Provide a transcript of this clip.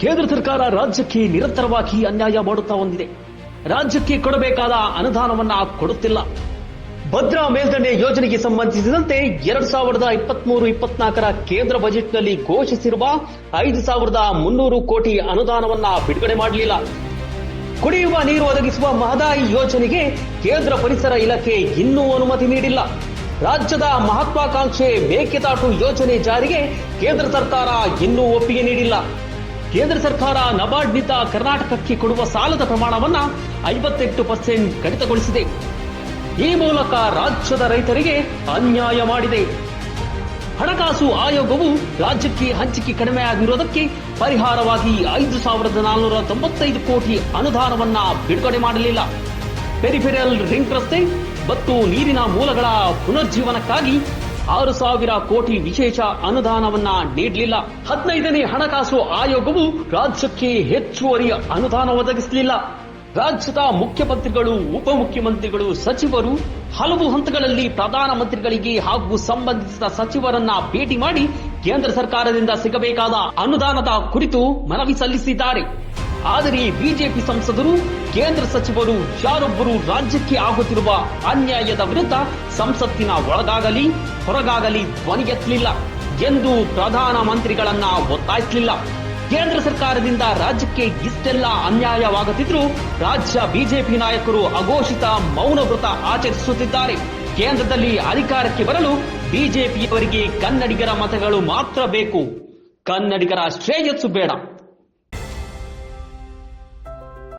ಕೇಂದ್ರ ಸರ್ಕಾರ ರಾಜ್ಯಕ್ಕೆ ನಿರಂತರವಾಗಿ ಅನ್ಯಾಯ ಮಾಡುತ್ತಾ ಬಂದಿದೆ. ರಾಜ್ಯಕ್ಕೆ ಕೊಡಬೇಕಾದ ಅನುದಾನವನ್ನ ಕೊಡುತ್ತಿಲ್ಲ. ಭದ್ರಾ ಮೇಲ್ದಂಡೆ ಯೋಜನೆಗೆ ಸಂಬಂಧಿಸಿದಂತೆ 2023-24 ಕೇಂದ್ರ ಬಜೆಟ್ನಲ್ಲಿ ಘೋಷಿಸಿರುವ 5,300 ಕೋಟಿ ಅನುದಾನವನ್ನ ಬಿಡುಗಡೆ ಮಾಡಲಿಲ್ಲ. ಕುಡಿಯುವ ನೀರು ಒದಗಿಸುವ ಮಹದಾಯಿ ಯೋಜನೆಗೆ ಕೇಂದ್ರ ಪರಿಸರ ಇಲಾಖೆ ಇನ್ನೂ ಅನುಮತಿ ನೀಡಿಲ್ಲ. ರಾಜ್ಯದ ಮಹತ್ವಾಕಾಂಕ್ಷೆ ಮೇಕೆದಾಟು ಯೋಜನೆ ಜಾರಿಗೆ ಕೇಂದ್ರ ಸರ್ಕಾರ ಇನ್ನೂ ಒಪ್ಪಿಗೆ ನೀಡಿಲ್ಲ. ಕೇಂದ್ರ ಸರ್ಕಾರ ನಬಾರ್ಡ್ನಿಂದ ಕರ್ನಾಟಕಕ್ಕೆ ಕೊಡುವ ಸಾಲದ ಪ್ರಮಾಣವನ್ನ 58% ಕಡಿತಗೊಳಿಸಿದೆ. ಈ ಮೂಲಕ ರಾಜ್ಯದ ರೈತರಿಗೆ ಅನ್ಯಾಯ ಮಾಡಿದೆ. ಹಣಕಾಸು ಆಯೋಗವು ರಾಜ್ಯಕ್ಕೆ ಹಂಚಿಕೆ ಕಡಿಮೆಯಾಗಿರುವುದಕ್ಕೆ ಪರಿಹಾರವಾಗಿ 5,495 ಕೋಟಿ ಅನುದಾನವನ್ನ ಬಿಡುಗಡೆ ಮಾಡಲಿಲ್ಲ. ಪೆರಿಫೆರಲ್ ರಿಂಗ್ ರಸ್ತೆ ಮತ್ತು ನೀರಿನ ಮೂಲಗಳ ಪುನರ್ಜೀವನಕ್ಕಾಗಿ 6,000 ಕೋಟಿ ವಿಶೇಷ ಅನುದಾನವನ್ನ ನೀಡಲಿಲ್ಲ. 15ನೇ ಹಣಕಾಸು ಆಯೋಗವು ರಾಜ್ಯಕ್ಕೆ ಹೆಚ್ಚುವರಿ ಅನುದಾನ ಒದಗಿಸಲಿಲ್ಲ. ರಾಜ್ಯದ ಮುಖ್ಯಮಂತ್ರಿಗಳು, ಉಪಮುಖ್ಯಮಂತ್ರಿಗಳು, ಸಚಿವರು ಹಲವು ಹಂತಗಳಲ್ಲಿ ಪ್ರಧಾನಮಂತ್ರಿಗಳಿಗೆ ಹಾಗೂ ಸಂಬಂಧಿಸಿದ ಸಚಿವರನ್ನ ಭೇಟಿ ಮಾಡಿ ಕೇಂದ್ರ ಸರ್ಕಾರದಿಂದ ಸಿಗಬೇಕಾದ ಅನುದಾನದ ಕುರಿತು ಮನವಿ ಸಲ್ಲಿಸಿದ್ದಾರೆ. ಆದರೆ ಬಿಜೆಪಿ ಸಂಸದರು, ಕೇಂದ್ರ ಸಚಿವರು ಯಾರೊಬ್ಬರು ರಾಜ್ಯಕ್ಕೆ ಆಗುತ್ತಿರುವ ಅನ್ಯಾಯದ ವಿರುದ್ಧ ಸಂಸತ್ತಿನ ಒಳಗಾಗಲಿ ಹೊರಗಾಗಲಿ ಧ್ವನಿ ಎತ್ತಲಿಲ್ಲ ಎಂದು ಪ್ರಧಾನಮಂತ್ರಿಗಳನ್ನ ಒತ್ತಾಯಿಸಲಿಲ್ಲ. ಕೇಂದ್ರ ಸರ್ಕಾರದಿಂದ ರಾಜ್ಯಕ್ಕೆ ಇಷ್ಟೆಲ್ಲ ಅನ್ಯಾಯವಾಗುತ್ತಿದ್ರೂ ರಾಜ್ಯ ಬಿಜೆಪಿ ನಾಯಕರು ಅಘೋಷಿತ ಮೌನ ವ್ರತ ಆಚರಿಸುತ್ತಿದ್ದಾರೆ. ಕೇಂದ್ರದಲ್ಲಿ ಅಧಿಕಾರಕ್ಕೆ ಬರಲು ಬಿಜೆಪಿಯವರಿಗೆ ಕನ್ನಡಿಗರ ಮತಗಳು ಮಾತ್ರ ಬೇಕು, ಕನ್ನಡಿಗರ ಶ್ರೇಯಸ್ಸು ಬೇಡ.